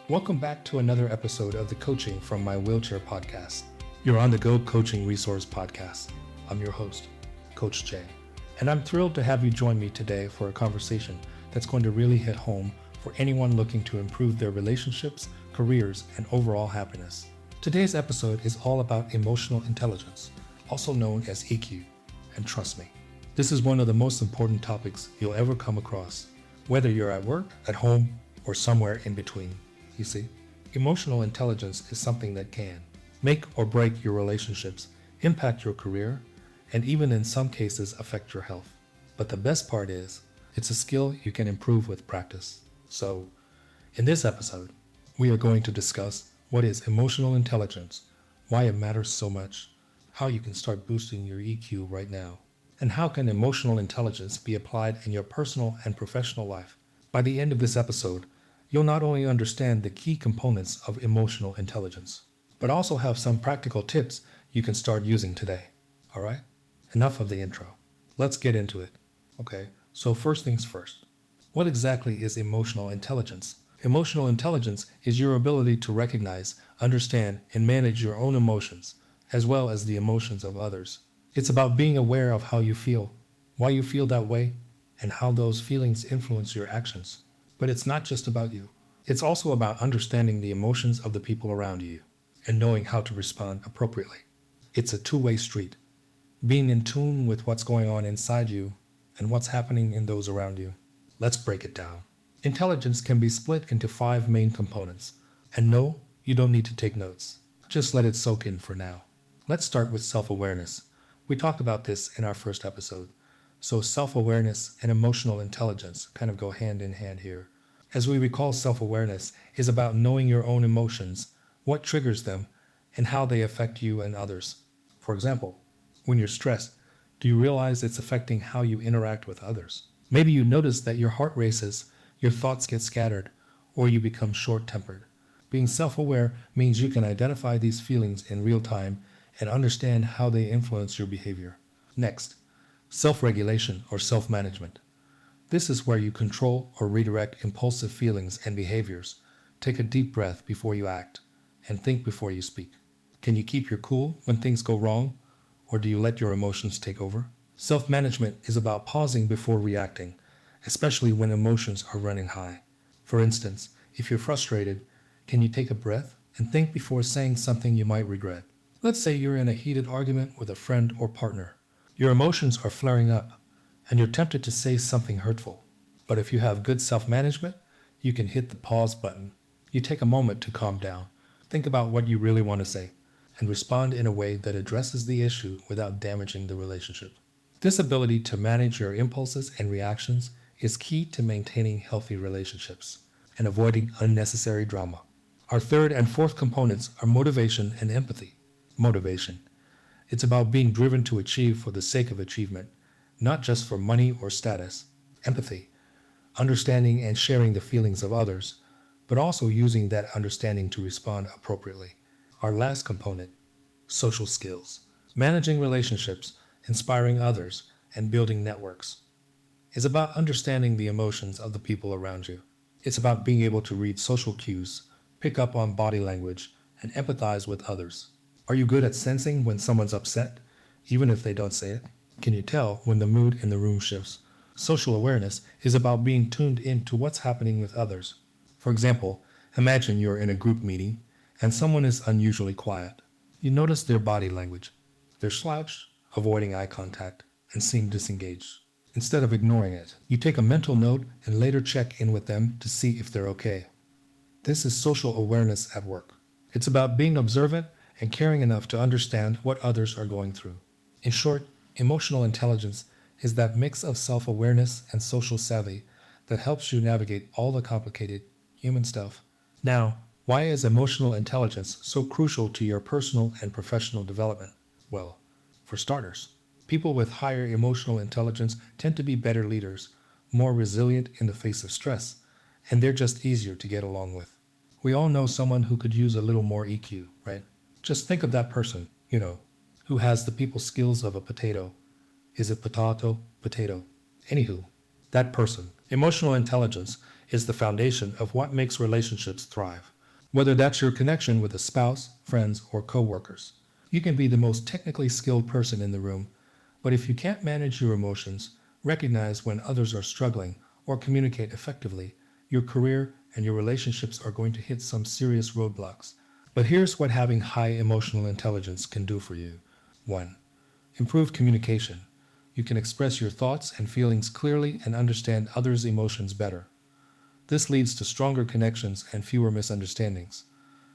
Welcome back to another episode of the Coaching from My Wheelchair podcast, your on-the-go coaching resource podcast. I'm your host, Coach Jay, and I'm thrilled to have you join me today for a conversation that's going to really hit home for anyone looking to improve their relationships, careers, and overall happiness. Today's episode is all about emotional intelligence, also known as EQ, and trust me, this is one of the most important topics you'll ever come across, whether you're at work, at home, or somewhere in between. You see, emotional intelligence is something that can make or break your relationships, impact your career, and even in some cases affect your health. But the best part is, it's a skill you can improve with practice. So, in this episode, we are going to discuss what is emotional intelligence, why it matters so much, how you can start boosting your EQ right now, and how can emotional intelligence be applied in your personal and professional life. By the end of this episode, you'll not only understand the key components of emotional intelligence, but also have some practical tips you can start using today. All right? Enough of the intro. Let's get into it. Okay, so first things first. What exactly is emotional intelligence? Emotional intelligence is your ability to recognize, understand, and manage your own emotions, as well as the emotions of others. It's about being aware of how you feel, why you feel that way, and how those feelings influence your actions. But it's not just about you. It's also about understanding the emotions of the people around you and knowing how to respond appropriately. It's a two-way street, being in tune with what's going on inside you and what's happening in those around you. Let's break it down. Intelligence can be split into 5 main components. And no, you don't need to take notes. Just let it soak in for now. Let's start with self-awareness. We talked about this in our first episode. So self-awareness and emotional intelligence kind of go hand in hand here. As we recall, self-awareness is about knowing your own emotions, what triggers them, and how they affect you and others. For example, when you're stressed, do you realize it's affecting how you interact with others? Maybe you notice that your heart races, your thoughts get scattered, or you become short-tempered. Being self-aware means you can identify these feelings in real time and understand how they influence your behavior. Next, self-regulation or self-management. This is where you control or redirect impulsive feelings and behaviors. Take a deep breath before you act and think before you speak. Can you keep your cool when things go wrong, or do you let your emotions take over? Self-management is about pausing before reacting, especially when emotions are running high. For instance, if you're frustrated, can you take a breath and think before saying something you might regret? Let's say you're in a heated argument with a friend or partner. Your emotions are flaring up, and you're tempted to say something hurtful. But if you have good self-management, you can hit the pause button. You take a moment to calm down, think about what you really want to say, and respond in a way that addresses the issue without damaging the relationship. This ability to manage your impulses and reactions is key to maintaining healthy relationships and avoiding unnecessary drama. Our third and fourth components are motivation and empathy. Motivation. It's about being driven to achieve for the sake of achievement, not just for money or status. Empathy. Understanding and sharing the feelings of others, but also using that understanding to respond appropriately. Our last component, social skills. Managing relationships, inspiring others, and building networks. Is about understanding the emotions of the people around you. It's about being able to read social cues, pick up on body language, and empathize with others. Are you good at sensing when someone's upset, even if they don't say it? Can you tell when the mood in the room shifts? Social awareness is about being tuned in to what's happening with others. For example, imagine you're in a group meeting and someone is unusually quiet. You notice their body language. They're slouched, avoiding eye contact, and seem disengaged. Instead of ignoring it, you take a mental note and later check in with them to see if they're okay. This is social awareness at work. It's about being observant and caring enough to understand what others are going through. In short, emotional intelligence is that mix of self-awareness and social savvy that helps you navigate all the complicated human stuff. Now, why is emotional intelligence so crucial to your personal and professional development? Well, for starters, people with higher emotional intelligence tend to be better leaders, more resilient in the face of stress, and they're just easier to get along with. We all know someone who could use a little more EQ, right? Just think of that person, who has the people skills of a potato. Is it potato? Potato. Anywho, that person. Emotional intelligence is the foundation of what makes relationships thrive. whether that's your connection with a spouse, friends, or coworkers. You can be the most technically skilled person in the room, but if you can't manage your emotions, recognize when others are struggling, or communicate effectively, your career and your relationships are going to hit some serious roadblocks. But here's what having high emotional intelligence can do for you. 1. Improve communication. You can express your thoughts and feelings clearly and understand others' emotions better. This leads to stronger connections and fewer misunderstandings.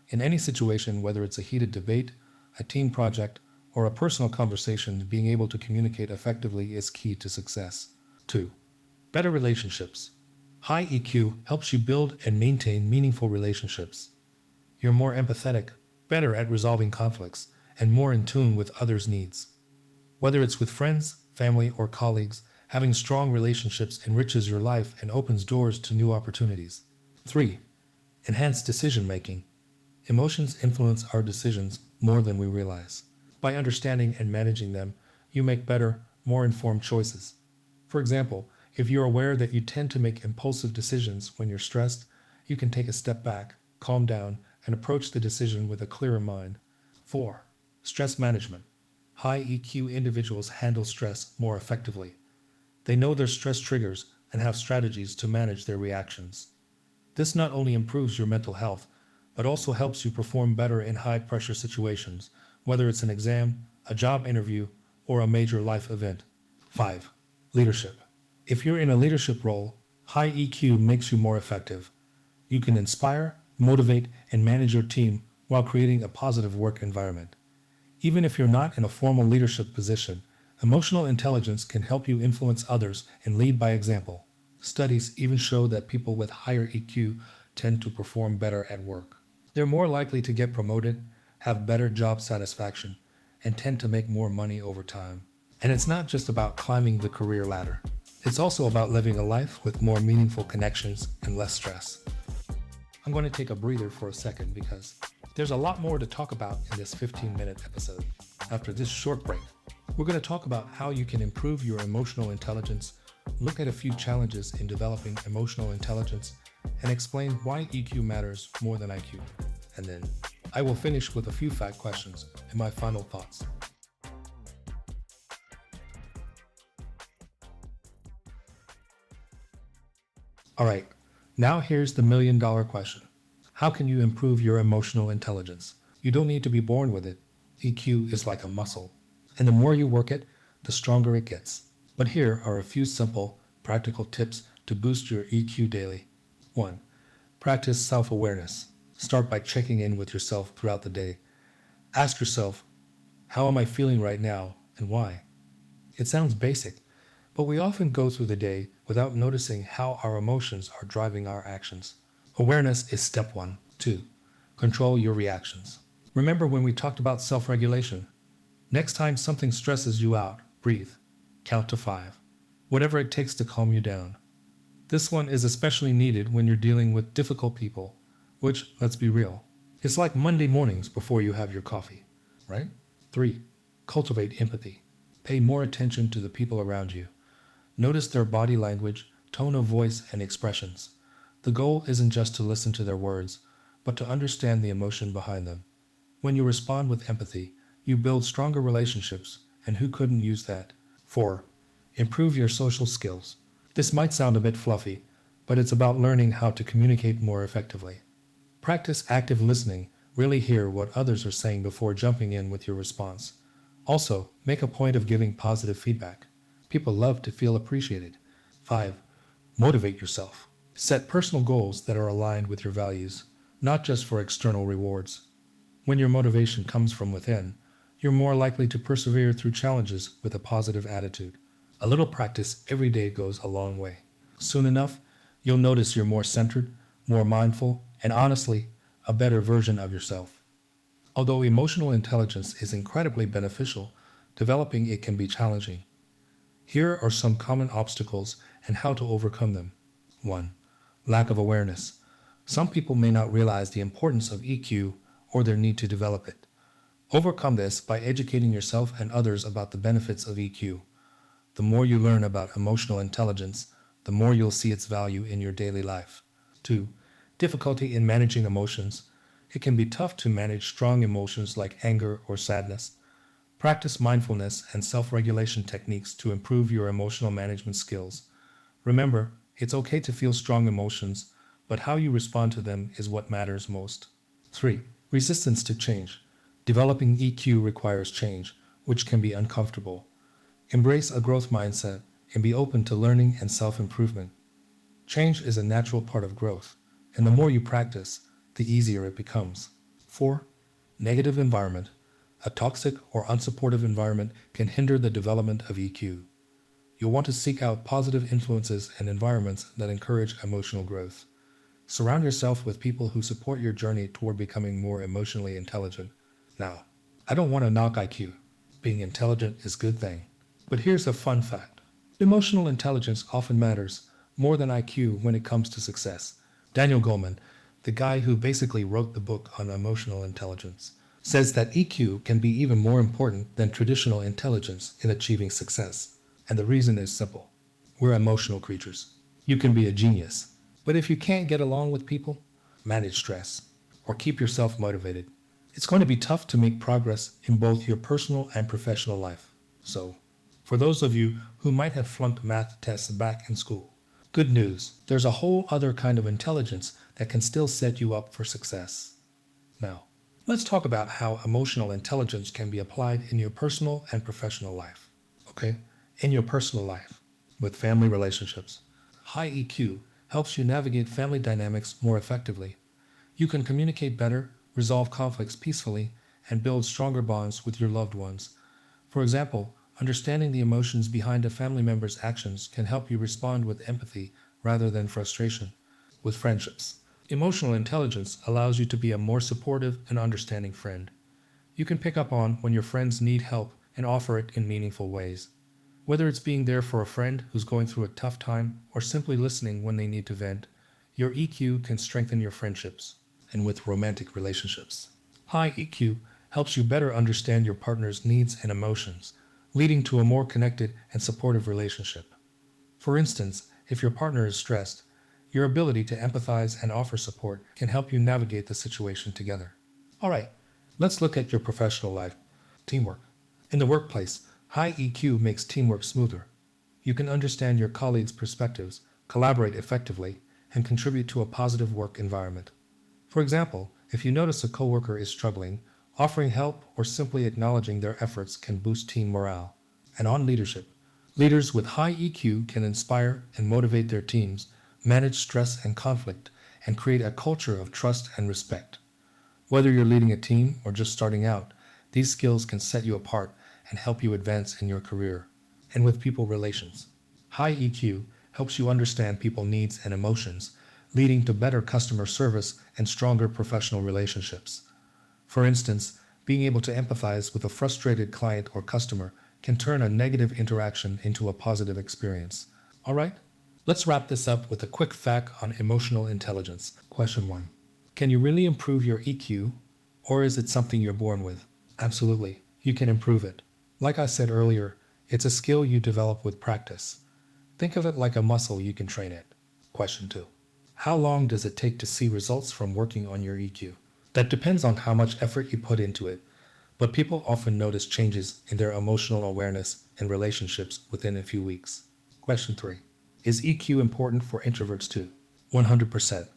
In any situation, whether it's a heated debate, a team project, or a personal conversation, being able to communicate effectively is key to success. 2. Better relationships. High EQ helps you build and maintain meaningful relationships. You're more empathetic, better at resolving conflicts, and more in tune with others' needs. Whether it's with friends, family, or colleagues, having strong relationships enriches your life and opens doors to new opportunities. 3. Enhance decision making. Emotions influence our decisions more than we realize. By understanding and managing them, you make better, more informed choices. For example, if you're aware that you tend to make impulsive decisions when you're stressed, you can take a step back, calm down, and approach the decision with a clearer mind. 4. Stress management. High EQ individuals handle stress more effectively. They know their stress triggers and have strategies to manage their reactions. This not only improves your mental health, but also helps you perform better in high-pressure situations, whether it's an exam, a job interview, or a major life event. 5. Leadership. If you're in a leadership role, high EQ makes you more effective. You can inspire, motivate, and manage your team while creating a positive work environment. Even if you're not in a formal leadership position, emotional intelligence can help you influence others and lead by example. Studies even show that people with higher EQ tend to perform better at work. They're more likely to get promoted, have better job satisfaction, and tend to make more money over time. And it's not just about climbing the career ladder. It's also about living a life with more meaningful connections and less stress. I'm going to take a breather for a second because there's a lot more to talk about in this 15-minute episode. After this short break, we're going to talk about how you can improve your emotional intelligence, look at a few challenges in developing emotional intelligence, and explain why EQ matters more than IQ. And then I will finish with a few fact questions and my final thoughts. All right, now here's the million-dollar question. How can you improve your emotional intelligence? You don't need to be born with it. EQ is like a muscle, and the more you work it, the stronger it gets. But here are a few simple, practical tips to boost your EQ daily. 1. Practice self-awareness. Start by checking in with yourself throughout the day. Ask yourself, how am I feeling right now and why? It sounds basic, but we often go through the day without noticing how our emotions are driving our actions. Awareness is step 1. 2. Control your reactions. Remember when we talked about self-regulation? Next time something stresses you out, breathe. Count to 5. Whatever it takes to calm you down. This one is especially needed when you're dealing with difficult people, which, let's be real, it's like Monday mornings before you have your coffee, right? 3. Cultivate empathy. Pay more attention to the people around you. Notice their body language, tone of voice, and expressions. The goal isn't just to listen to their words, but to understand the emotion behind them. When you respond with empathy, you build stronger relationships, and who couldn't use that? 4. Improve your social skills. This might sound a bit fluffy, but it's about learning how to communicate more effectively. Practice active listening. Really hear what others are saying before jumping in with your response. Also, make a point of giving positive feedback. People love to feel appreciated. 5. Motivate yourself. Set personal goals that are aligned with your values, not just for external rewards. When your motivation comes from within, you're more likely to persevere through challenges with a positive attitude. A little practice every day goes a long way. Soon enough, you'll notice you're more centered, more mindful, and honestly, a better version of yourself. Although emotional intelligence is incredibly beneficial, developing it can be challenging. Here are some common obstacles and how to overcome them. 1. Lack of awareness. Some people may not realize the importance of EQ or their need to develop it. Overcome this by educating yourself and others about the benefits of EQ. The more you learn about emotional intelligence, the more you'll see its value in your daily life. 2. Difficulty in managing emotions. it can be tough to manage strong emotions like anger or sadness. Practice mindfulness and self-regulation techniques to improve your emotional management skills. Remember, it's okay to feel strong emotions, but how you respond to them is what matters most. 3. Resistance to change. Developing EQ requires change, which can be uncomfortable. Embrace a growth mindset and be open to learning and self-improvement. Change is a natural part of growth, and the more you practice, the easier it becomes. 4. Negative environment. A toxic or unsupportive environment can hinder the development of EQ. You'll want to seek out positive influences and environments that encourage emotional growth. Surround yourself with people who support your journey toward becoming more emotionally intelligent. Now, I don't want to knock IQ. Being intelligent is a good thing. But here's a fun fact. Emotional intelligence often matters more than IQ when it comes to success. Daniel Goleman, the guy who basically wrote the book on emotional intelligence, says that EQ can be even more important than traditional intelligence in achieving success. And the reason is simple. We're emotional creatures. You can be a genius, but if you can't get along with people, manage stress, or keep yourself motivated, it's going to be tough to make progress in both your personal and professional life. So, for those of you who might have flunked math tests back in school, good news, there's a whole other kind of intelligence that can still set you up for success. Now, let's talk about how emotional intelligence can be applied in your personal and professional life. Okay? In your personal life, with family relationships. High EQ helps you navigate family dynamics more effectively. You can communicate better, resolve conflicts peacefully, and build stronger bonds with your loved ones. For example, understanding the emotions behind a family member's actions can help you respond with empathy rather than frustration. With friendships, emotional intelligence allows you to be a more supportive and understanding friend. You can pick up on when your friends need help and offer it in meaningful ways. Whether it's being there for a friend who's going through a tough time or simply listening when they need to vent, your EQ can strengthen your friendships. And with romantic relationships, high EQ helps you better understand your partner's needs and emotions, leading to a more connected and supportive relationship. For instance, if your partner is stressed, your ability to empathize and offer support can help you navigate the situation together. All right, let's look at your professional life. Teamwork. In the workplace, high EQ makes teamwork smoother. You can understand your colleagues' perspectives, collaborate effectively, and contribute to a positive work environment. For example, if you notice a coworker is struggling, offering help or simply acknowledging their efforts can boost team morale. And on leadership, leaders with high EQ can inspire and motivate their teams, manage stress and conflict, and create a culture of trust and respect. Whether you're leading a team or just starting out, these skills can set you apart and help you advance in your career. And with people relations, high EQ helps you understand people's needs and emotions, leading to better customer service and stronger professional relationships. For instance, being able to empathize with a frustrated client or customer can turn a negative interaction into a positive experience. All right, let's wrap this up with a quick fact on emotional intelligence. Question 1. Can you really improve your EQ, or is it something you're born with? Absolutely, you can improve it. Like I said earlier, it's a skill you develop with practice. Think of it like a muscle you can train it. Question 2. How long does it take to see results from working on your EQ? That depends on how much effort you put into it, but people often notice changes in their emotional awareness and relationships within a few weeks. Question 3. Is EQ important for introverts too? 100%.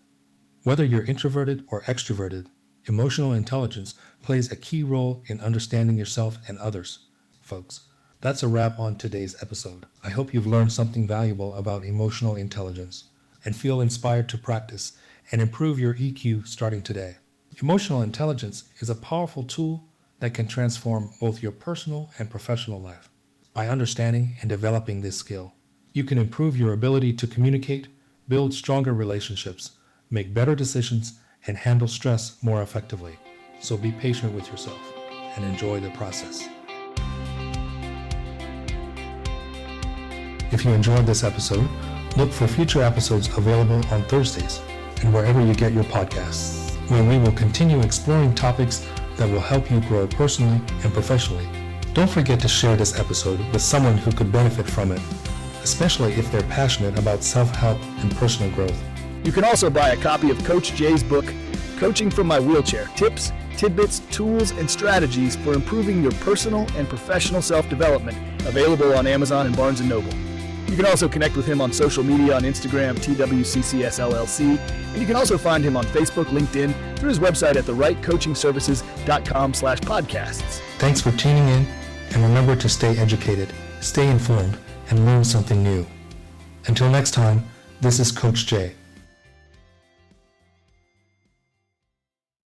Whether you're introverted or extroverted, emotional intelligence plays a key role in understanding yourself and others. Folks, that's a wrap on today's episode. I hope you've learned something valuable about emotional intelligence and feel inspired to practice and improve your EQ starting today. Emotional intelligence is a powerful tool that can transform both your personal and professional life. By understanding and developing this skill, you can improve your ability to communicate, build stronger relationships, make better decisions, and handle stress more effectively. So be patient with yourself and enjoy the process. If you enjoyed this episode, look for future episodes available on Thursdays and wherever you get your podcasts, where we will continue exploring topics that will help you grow personally and professionally. Don't forget to share this episode with someone who could benefit from it, especially if they're passionate about self-help and personal growth. You can also buy a copy of Coach Jay's book, Coaching from My Wheelchair: Tips, Tidbits, Tools, and Strategies for Improving Your Personal and Professional Self-Development, available on Amazon and Barnes & Noble. You can also connect with him on social media on Instagram, TWCCSLLC, and you can also find him on Facebook, LinkedIn, through his website at therightcoachingservices.com/podcasts. Thanks for tuning in, and remember to stay educated, stay informed, and learn something new. Until next time, this is Coach Jay.